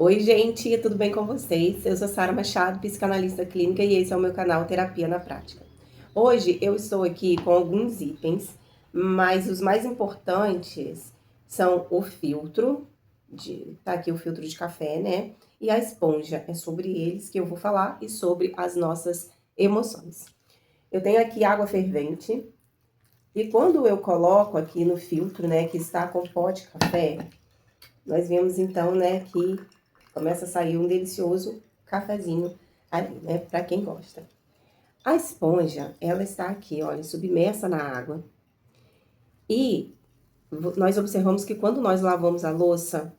Oi, gente, tudo bem com vocês? Eu sou Sara Machado, psicanalista clínica, e esse é o meu canal Terapia na Prática. Hoje eu estou aqui com alguns itens, mas os mais importantes são o filtro, tá aqui o filtro de café, né? E a esponja. É sobre eles que eu vou falar e sobre as nossas emoções. Eu tenho aqui água fervente, e quando eu coloco aqui no filtro, né, que está com pó de café, nós vemos então, né, que começa a sair um delicioso cafezinho ali, né, para quem gosta. A esponja, ela está aqui, olha, submersa na água. E nós observamos que quando nós lavamos a louça,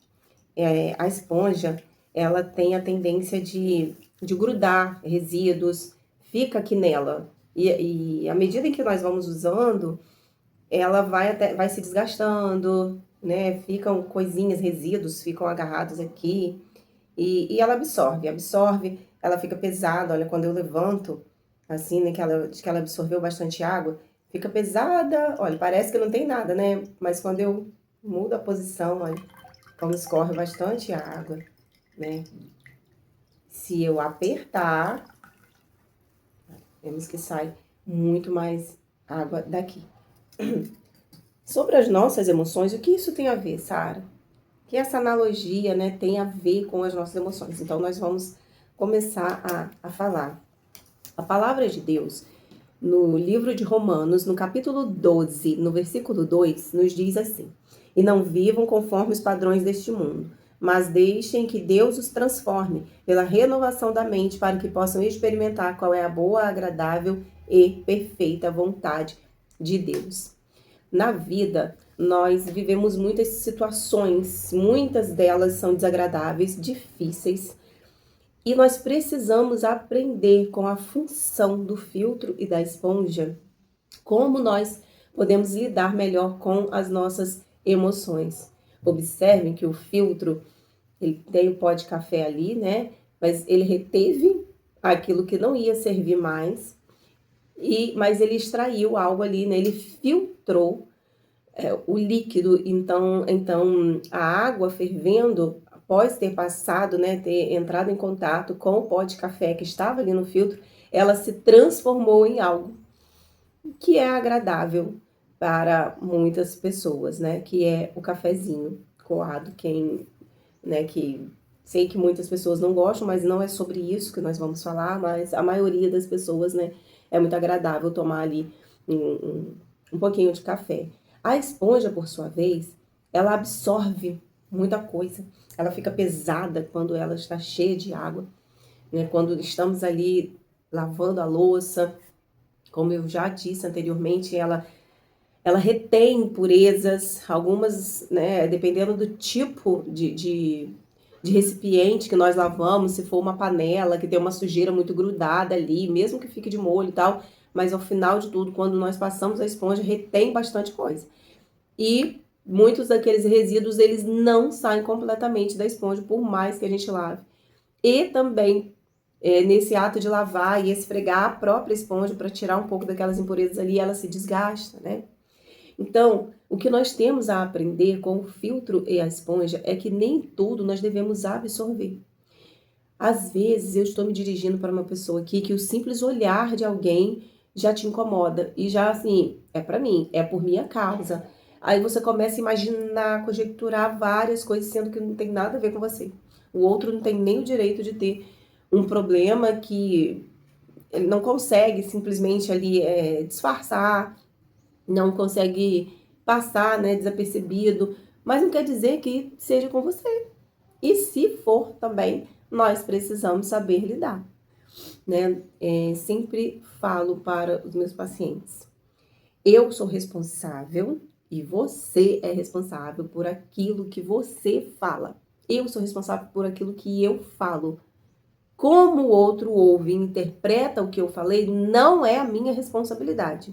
a esponja, ela tem a tendência de grudar resíduos, fica aqui nela. E à medida em que nós vamos usando, ela vai se desgastando, né? Ficam coisinhas, resíduos ficam agarrados aqui. E ela absorve, ela fica pesada. Olha, quando eu levanto, assim, né, diz que ela absorveu bastante água, fica pesada. Olha, parece que não tem nada, né? Mas quando eu mudo a posição, olha, como escorre bastante água, né? Se eu apertar, vemos que sai muito mais água daqui. Sobre as nossas emoções, o que isso tem a ver, Sara? Que essa analogia, né, tem a ver com as nossas emoções. Então, nós vamos começar a falar. A palavra de Deus, no livro de Romanos, no capítulo 12, no versículo 2, nos diz assim: E não vivam conforme os padrões deste mundo, mas deixem que Deus os transforme pela renovação da mente, para que possam experimentar qual é a boa, agradável e perfeita vontade de Deus. Na vida, nós vivemos muitas situações, muitas delas são desagradáveis, difíceis, e nós precisamos aprender com a função do filtro e da esponja, como nós podemos lidar melhor com as nossas emoções. Observem que o filtro, ele tem o pó de café ali, né? Mas ele reteve aquilo que não ia servir mais, mas ele extraiu algo ali, né? Ele filtrou o líquido. Então a água fervendo, após ter passado, né, ter entrado em contato com o pó de café que estava ali no filtro, ela se transformou em algo que é agradável para muitas pessoas, né, que é o cafezinho coado. Né, que sei que muitas pessoas não gostam, mas não é sobre isso que nós vamos falar, mas a maioria das pessoas, né, é muito agradável tomar ali um pouquinho de café. A esponja, por sua vez, ela absorve muita coisa. Ela fica pesada quando ela está cheia de água, né? Quando estamos ali lavando a louça, como eu já disse anteriormente, ela retém impurezas, algumas, né, dependendo do tipo de recipiente que nós lavamos, se for uma panela que tem uma sujeira muito grudada ali, mesmo que fique de molho e tal, mas ao final de tudo, quando nós passamos a esponja, retém bastante coisa. E muitos daqueles resíduos, eles não saem completamente da esponja, por mais que a gente lave. E também, nesse ato de lavar e esfregar a própria esponja para tirar um pouco daquelas impurezas ali, ela se desgasta, né? Então, o que nós temos a aprender com o filtro e a esponja é que nem tudo nós devemos absorver. Às vezes, eu estou me dirigindo para uma pessoa aqui que o simples olhar de alguém já te incomoda. E já, assim, é para mim, é por minha causa. Aí você começa a imaginar, conjecturar várias coisas, sendo que não tem nada a ver com você. O outro não tem nem o direito de ter um problema que ele não consegue simplesmente ali disfarçar, não consegue passar, né, desapercebido, mas não quer dizer que seja com você. E se for também, nós precisamos saber lidar, né? Sempre falo para os meus pacientes: eu sou responsável e você é responsável por aquilo que você fala. Eu sou responsável por aquilo que eu falo. Como o outro ouve e interpreta o que eu falei, não é a minha responsabilidade,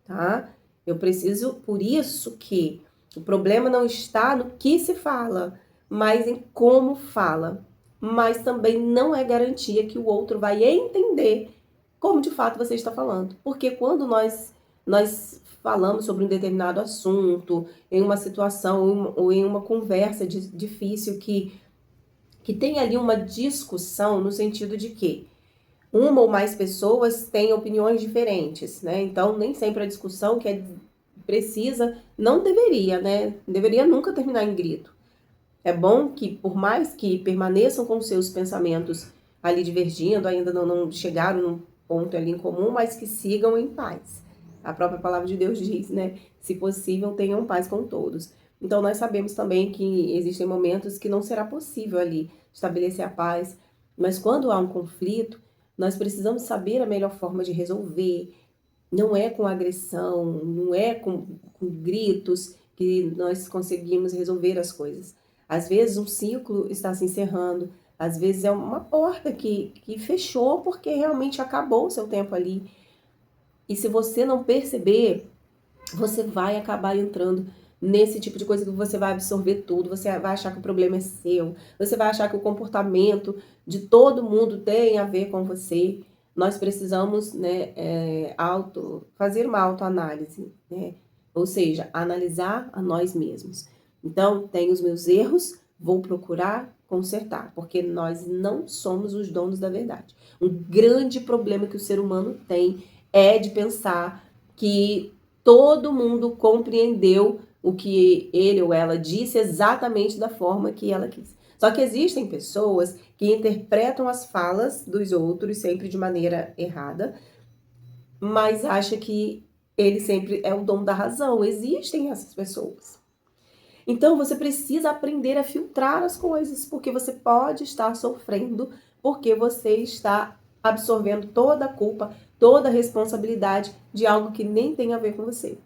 tá? Eu preciso, por isso que o problema não está no que se fala, mas em como fala. Mas também não é garantia que o outro vai entender como de fato você está falando. Porque quando nós falamos sobre um determinado assunto, em uma situação ou em uma conversa difícil que que tem ali uma discussão no sentido de que uma ou mais pessoas têm opiniões diferentes, né? Então, nem sempre a discussão que é precisa, não deveria, né? Deveria nunca terminar em grito. É bom que, por mais que permaneçam com seus pensamentos ali divergindo, ainda não chegaram num ponto ali em comum, mas que sigam em paz. A própria palavra de Deus diz, né? Se possível, tenham paz com todos. Então, nós sabemos também que existem momentos que não será possível ali estabelecer a paz, mas quando há um conflito, nós precisamos saber a melhor forma de resolver. Não é com agressão, não é com gritos que nós conseguimos resolver as coisas. Às vezes um ciclo está se encerrando, às vezes é uma porta que fechou porque realmente acabou o seu tempo ali. E se você não perceber, você vai acabar entrando nesse tipo de coisa que você vai absorver tudo, você vai achar que o problema é seu, você vai achar que o comportamento de todo mundo tem a ver com você. Nós precisamos, né, fazer uma autoanálise, né? Ou seja, analisar a nós mesmos. Então, tenho os meus erros, vou procurar consertar, porque nós não somos os donos da verdade. Um grande problema que o ser humano tem é de pensar que todo mundo compreendeu o que ele ou ela disse exatamente da forma que ela quis. Só que existem pessoas que interpretam as falas dos outros sempre de maneira errada, mas acha que ele sempre é o dono da razão. Existem essas pessoas. Então você precisa aprender a filtrar as coisas, porque você pode estar sofrendo, porque você está absorvendo toda a culpa, toda a responsabilidade de algo que nem tem a ver com você.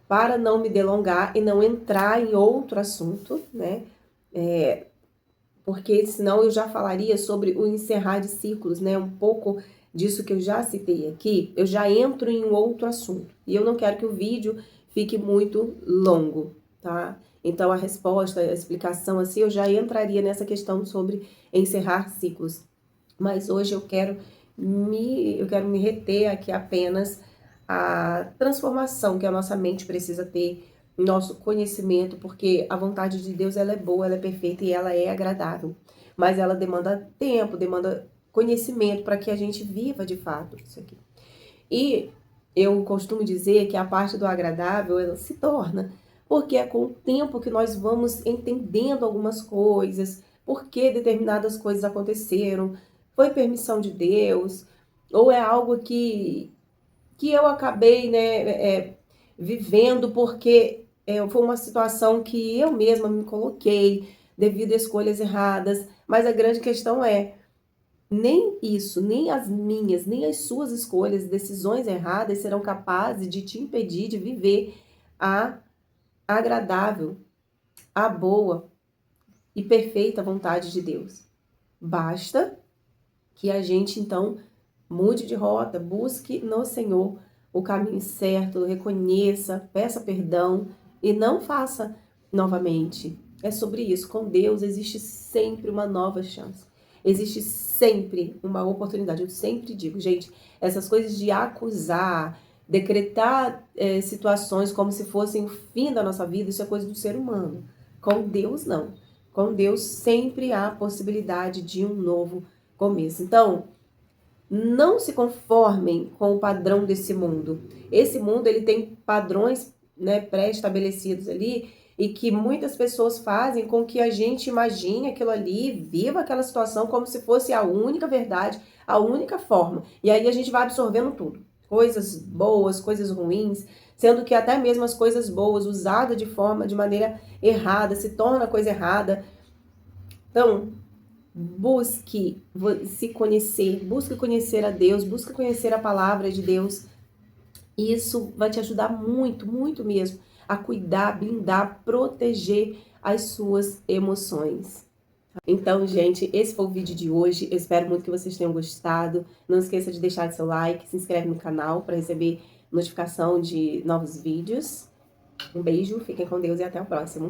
Para não me delongar e não entrar em outro assunto, né? Porque senão eu já falaria sobre o encerrar de ciclos, né? Um pouco disso que eu já citei aqui, eu já entro em um outro assunto. E eu não quero que o vídeo fique muito longo, tá? Então a resposta, a explicação assim, eu já entraria nessa questão sobre encerrar ciclos. Mas hoje eu quero me reter aqui apenas a transformação que a nossa mente precisa ter, nosso conhecimento, porque a vontade de Deus ela é boa, ela é perfeita e ela é agradável. Mas ela demanda tempo, demanda conhecimento para que a gente viva de fato isso aqui. E eu costumo dizer que a parte do agradável ela se torna, porque é com o tempo que nós vamos entendendo algumas coisas, por que determinadas coisas aconteceram, foi permissão de Deus, ou é algo que eu acabei, né, vivendo porque foi uma situação que eu mesma me coloquei devido a escolhas erradas. Mas a grande questão é, nem isso, nem as minhas, nem as suas escolhas, decisões erradas serão capazes de te impedir de viver a agradável, a boa e perfeita vontade de Deus. Basta que a gente, então, mude de rota, busque no Senhor o caminho certo, reconheça, peça perdão e não faça novamente. É sobre isso. Com Deus existe sempre uma nova chance. Existe sempre uma oportunidade. Eu sempre digo, gente, essas coisas de acusar, decretar situações como se fossem o fim da nossa vida, isso é coisa do ser humano. Com Deus, não. Com Deus sempre há possibilidade de um novo começo. Então, não se conformem com o padrão desse mundo. Esse mundo ele tem padrões, né, pré-estabelecidos ali e que muitas pessoas fazem com que a gente imagine aquilo ali, viva aquela situação como se fosse a única verdade, a única forma. E aí a gente vai absorvendo tudo. Coisas boas, coisas ruins, sendo que até mesmo as coisas boas usadas de maneira errada, se torna coisa errada. Então, busque se conhecer, busque conhecer a Deus, busque conhecer a palavra de Deus. E isso vai te ajudar muito, muito mesmo a cuidar, blindar, proteger as suas emoções. Então, gente, esse foi o vídeo de hoje. Eu espero muito que vocês tenham gostado. Não esqueça de deixar seu like, se inscreve no canal para receber notificação de novos vídeos. Um beijo, fiquem com Deus e até o próximo.